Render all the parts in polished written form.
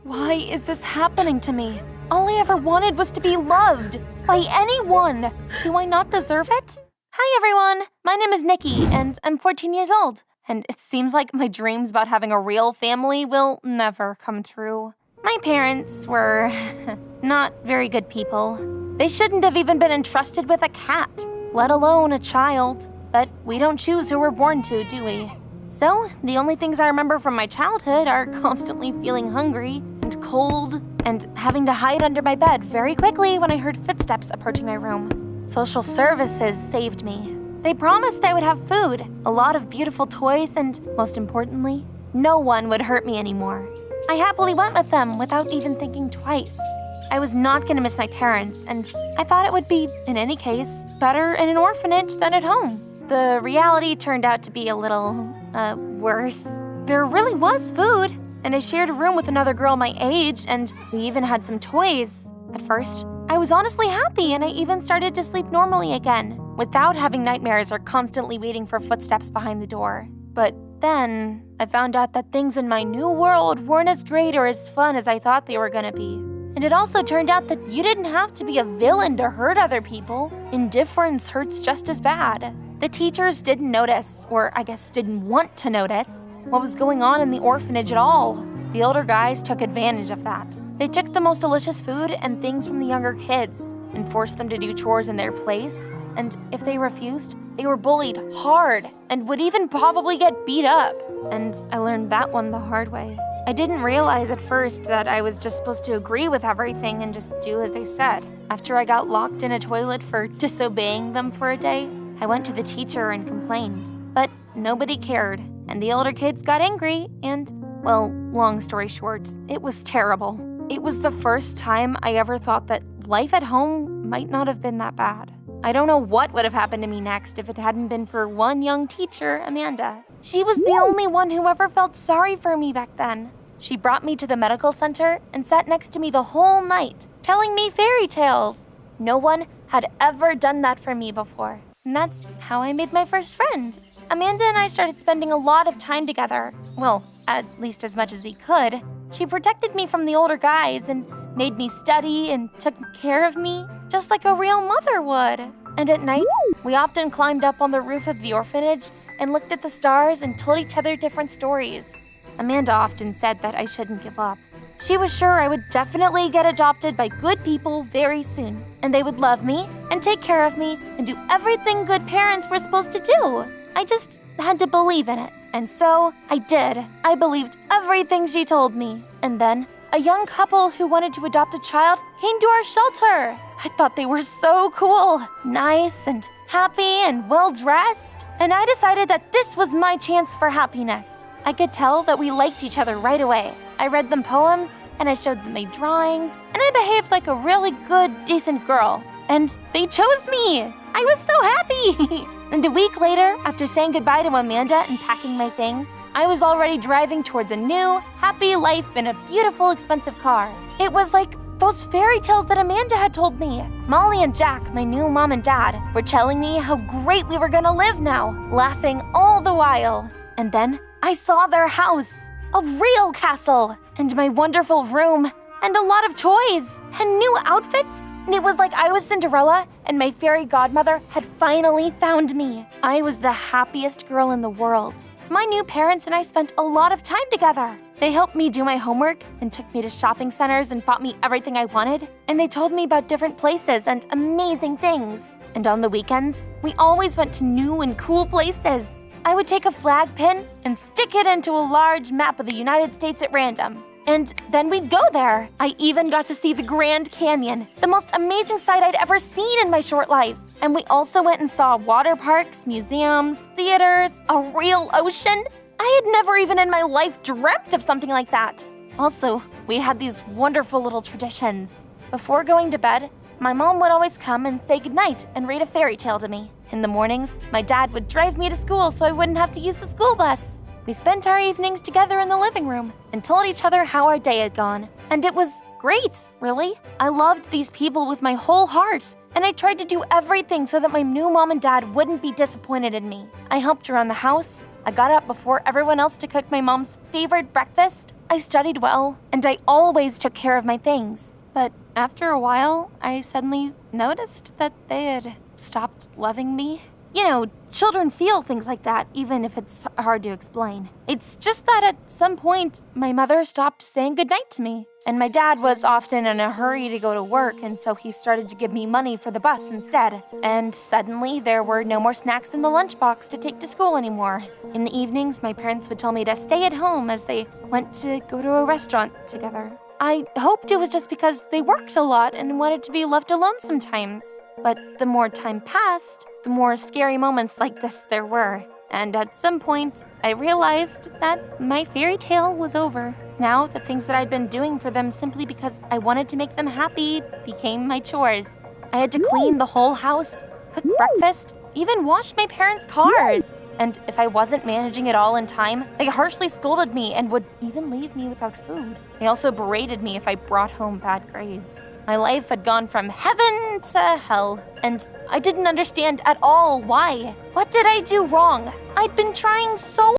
Why is this happening to me? All I ever wanted was to be loved by anyone. Do I not deserve it? Hi everyone, my name is Nikki and I'm 14 years old. And it seems like my dreams about having a real family will never come true. My parents were not very good people. They shouldn't have even been entrusted with a cat, let alone a child. But we don't choose who we're born to, do we? So, the only things I remember from my childhood are constantly feeling hungry and cold and having to hide under my bed very quickly when I heard footsteps approaching my room. Social services saved me. They promised I would have food, a lot of beautiful toys, and most importantly, no one would hurt me anymore. I happily went with them without even thinking twice. I was not going to miss my parents, and I thought it would be, in any case, better in an orphanage than at home. The reality turned out to be a little, worse. There really was food, and I shared a room with another girl my age, and we even had some toys. At first, I was honestly happy, and I even started to sleep normally again, without having nightmares or constantly waiting for footsteps behind the door. But then, I found out that things in my new world weren't as great or as fun as I thought they were gonna be. And it also turned out that you didn't have to be a villain to hurt other people. Indifference hurts just as bad. The teachers didn't notice, or I guess didn't want to notice, what was going on in the orphanage at all. The older guys took advantage of that. They took the most delicious food and things from the younger kids and forced them to do chores in their place. And if they refused, they were bullied hard and would even probably get beat up. And I learned that one the hard way. I didn't realize at first that I was just supposed to agree with everything and just do as they said. After I got locked in a toilet for disobeying them for a day, I went to the teacher and complained. But nobody cared, and the older kids got angry and, well, long story short, it was terrible. It was the first time I ever thought that life at home might not have been that bad. I don't know what would have happened to me next if it hadn't been for one young teacher, Amanda. She was the only one who ever felt sorry for me back then. She brought me to the medical center and sat next to me the whole night, telling me fairy tales. No one had ever done that for me before. And that's how I made my first friend. Amanda and I started spending a lot of time together. Well, at least as much as we could. She protected me from the older guys and made me study and took care of me, just like a real mother would. And at nights, we often climbed up on the roof of the orphanage and looked at the stars and told each other different stories. Amanda often said that I shouldn't give up. She was sure I would definitely get adopted by good people very soon, and they would love me and take care of me and do everything good parents were supposed to do. I just had to believe in it. And so I did. I believed everything she told me. And then a young couple who wanted to adopt a child came to our shelter. I thought they were so cool, nice and happy and well-dressed. And I decided that this was my chance for happiness. I could tell that we liked each other right away. I read them poems, and I showed them my drawings, and I behaved like a really good, decent girl. And they chose me! I was so happy! And a week later, after saying goodbye to Amanda and packing my things, I was already driving towards a new, happy life in a beautiful, expensive car. It was like those fairy tales that Amanda had told me. Molly and Jack, my new mom and dad, were telling me how great we were gonna live now, laughing all the while. And then I saw their house, a real castle, and my wonderful room, and a lot of toys, and new outfits. And it was like I was Cinderella, and my fairy godmother had finally found me. I was the happiest girl in the world. My new parents and I spent a lot of time together. They helped me do my homework and took me to shopping centers and bought me everything I wanted. And they told me about different places and amazing things. And on the weekends, we always went to new and cool places. I would take a flag pin and stick it into a large map of the United States at random. And then we'd go there. I even got to see the Grand Canyon, the most amazing sight I'd ever seen in my short life. And we also went and saw water parks, museums, theaters, a real ocean. I had never even in my life dreamt of something like that. Also, we had these wonderful little traditions. Before going to bed, my mom would always come and say goodnight and read a fairy tale to me. In the mornings, my dad would drive me to school so I wouldn't have to use the school bus. We spent our evenings together in the living room and told each other how our day had gone. And it was great, really. I loved these people with my whole heart, and I tried to do everything so that my new mom and dad wouldn't be disappointed in me. I helped around the house. I got up before everyone else to cook my mom's favorite breakfast. I studied well, and I always took care of my things. But after a while, I suddenly noticed that they had stopped loving me. You know, children feel things like that, even if it's hard to explain. It's just that at some point, my mother stopped saying goodnight to me. And my dad was often in a hurry to go to work, and so he started to give me money for the bus instead. And suddenly, there were no more snacks in the lunchbox to take to school anymore. In the evenings, my parents would tell me to stay at home as they went to go to a restaurant together. I hoped it was just because they worked a lot and wanted to be left alone sometimes. But the more time passed, the more scary moments like this there were. And at some point, I realized that my fairy tale was over. Now, the things that I'd been doing for them simply because I wanted to make them happy became my chores. I had to clean the whole house, cook breakfast, even wash my parents' cars. And if I wasn't managing it all in time, they harshly scolded me and would even leave me without food. They also berated me if I brought home bad grades. My life had gone from heaven to hell, and I didn't understand at all why. What did I do wrong? I'd been trying so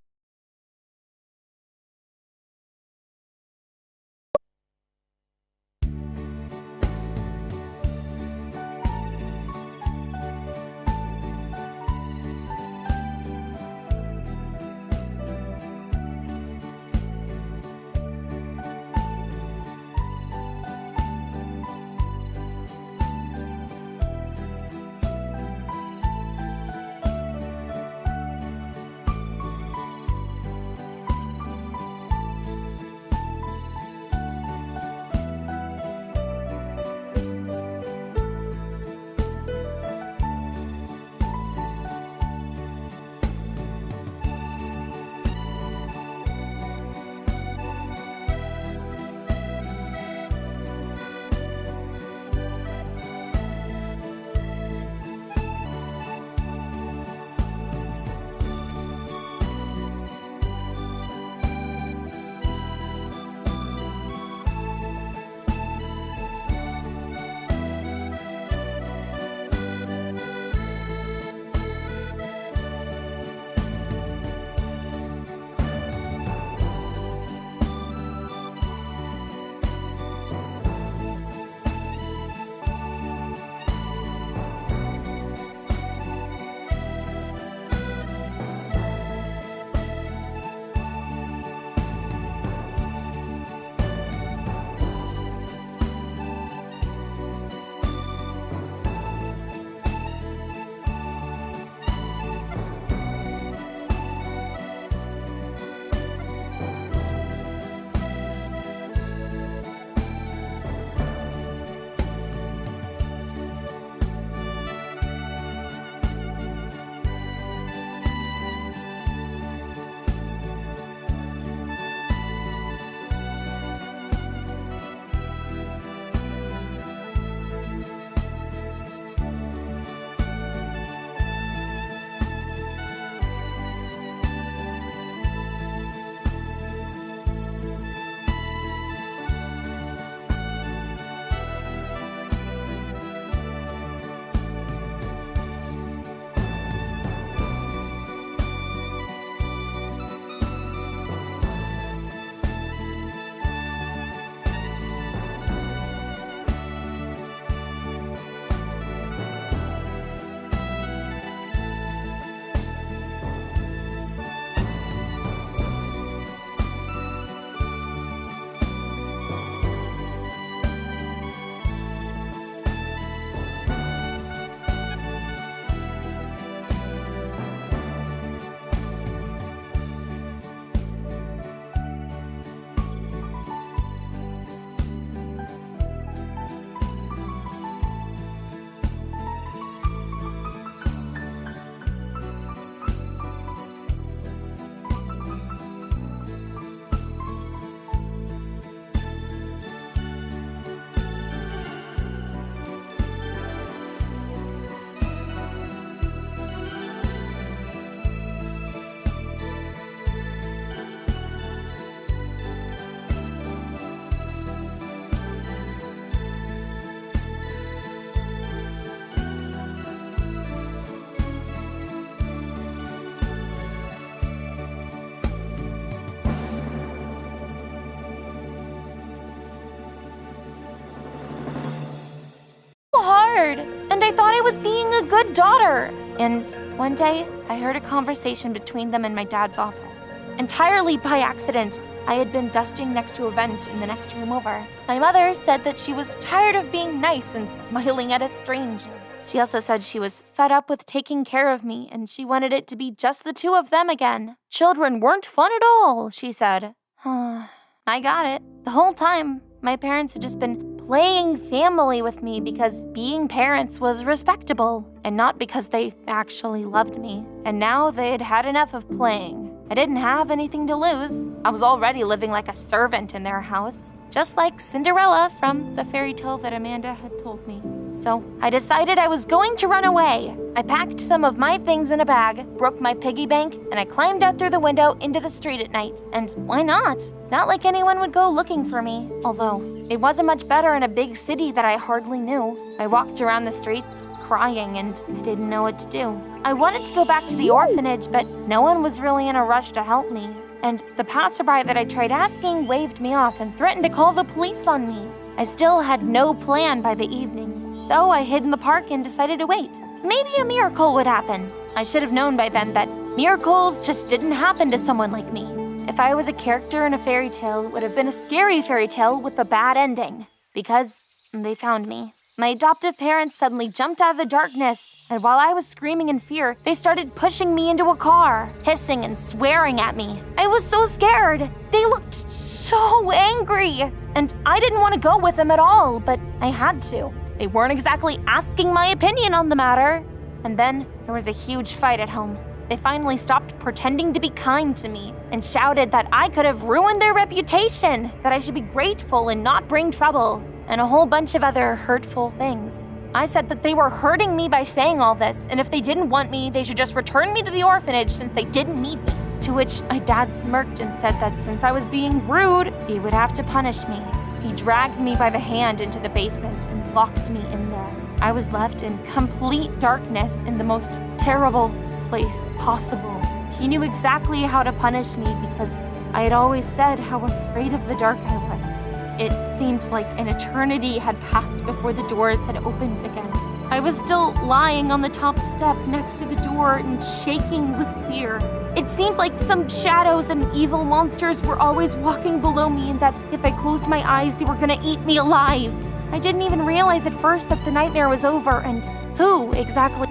and I thought I was being a good daughter. And one day, I heard a conversation between them in my dad's office. Entirely by accident, I had been dusting next to a vent in the next room over. My mother said that she was tired of being nice and smiling at a stranger. She also said she was fed up with taking care of me, and she wanted it to be just the two of them again. Children weren't fun at all, she said. I got it. The whole time, my parents had just been playing family with me because being parents was respectable, and not because they actually loved me. And now they'd had enough of playing. I didn't have anything to lose. I was already living like a servant in their house, just like Cinderella from the fairy tale that Amanda had told me. So I decided I was going to run away. I packed some of my things in a bag, broke my piggy bank, and I climbed out through the window into the street at night. And why not? It's not like anyone would go looking for me. Although, it wasn't much better in a big city that I hardly knew. I walked around the streets, crying, and I didn't know what to do. I wanted to go back to the orphanage, but no one was really in a rush to help me. And the passerby that I tried asking waved me off and threatened to call the police on me. I still had no plan by the evening. So I hid in the park and decided to wait. Maybe a miracle would happen. I should have known by then that miracles just didn't happen to someone like me. If I was a character in a fairy tale, it would have been a scary fairy tale with a bad ending. Because they found me. My adoptive parents suddenly jumped out of the darkness, and while I was screaming in fear, they started pushing me into a car, hissing and swearing at me. I was so scared. They looked so angry, and I didn't want to go with them at all, but I had to. They weren't exactly asking my opinion on the matter. And then there was a huge fight at home. They finally stopped pretending to be kind to me and shouted that I could have ruined their reputation, that I should be grateful and not bring trouble, and a whole bunch of other hurtful things. I said that they were hurting me by saying all this, and if they didn't want me, they should just return me to the orphanage since they didn't need me. To which my dad smirked and said that since I was being rude, he would have to punish me. He dragged me by the hand into the basement and locked me in there. I was left in complete darkness in the most terrible place possible. He knew exactly how to punish me because I had always said how afraid of the dark I was. It seemed like an eternity had passed before the doors had opened again. I was still lying on the top step next to the door and shaking with fear. It seemed like some shadows and evil monsters were always walking below me and that if I closed my eyes, they were gonna eat me alive. I didn't even realize at first that the nightmare was over and who exactly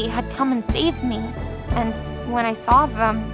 had come and saved me. And when I saw them,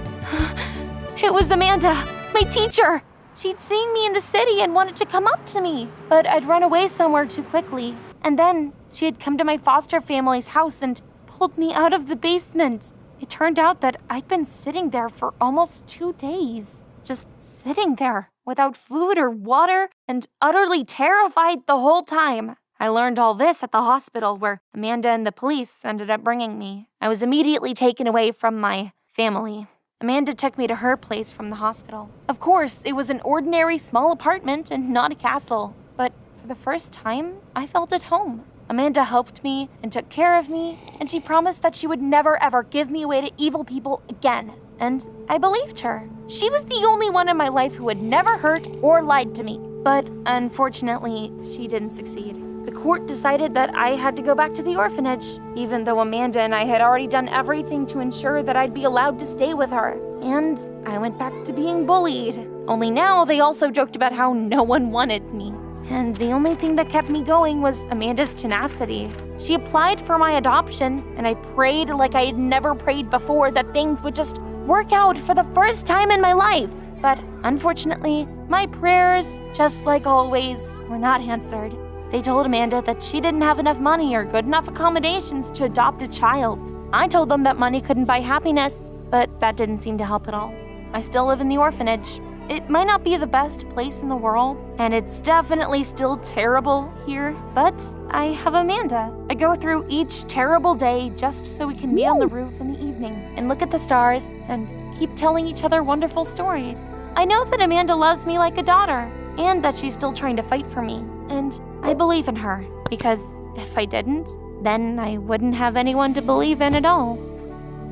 it was Amanda, my teacher. She'd seen me in the city and wanted to come up to me, but I'd run away somewhere too quickly. And then she had come to my foster family's house and pulled me out of the basement. It turned out that I'd been sitting there for almost 2 days, just sitting there without food or water and utterly terrified the whole time. I learned all this at the hospital where Amanda and the police ended up bringing me. I was immediately taken away from my family. Amanda took me to her place from the hospital. Of course, it was an ordinary small apartment and not a castle. But for the first time, I felt at home. Amanda helped me and took care of me, and she promised that she would never ever give me away to evil people again. And I believed her. She was the only one in my life who had never hurt or lied to me. But unfortunately, she didn't succeed. The court decided that I had to go back to the orphanage, even though Amanda and I had already done everything to ensure that I'd be allowed to stay with her. And I went back to being bullied. Only now they also joked about how no one wanted me. And the only thing that kept me going was Amanda's tenacity. She applied for my adoption, and I prayed like I had never prayed before that things would just work out for the first time in my life. But unfortunately, my prayers, just like always, were not answered. They told Amanda that she didn't have enough money or good enough accommodations to adopt a child. I told them that money couldn't buy happiness, but that didn't seem to help at all. I still live in the orphanage. It might not be the best place in the world, and it's definitely still terrible here, but I have Amanda. I go through each terrible day just so we can be on the roof in the evening and look at the stars and keep telling each other wonderful stories. I know that Amanda loves me like a daughter, and that she's still trying to fight for me, and I believe in her, because if I didn't, then I wouldn't have anyone to believe in at all.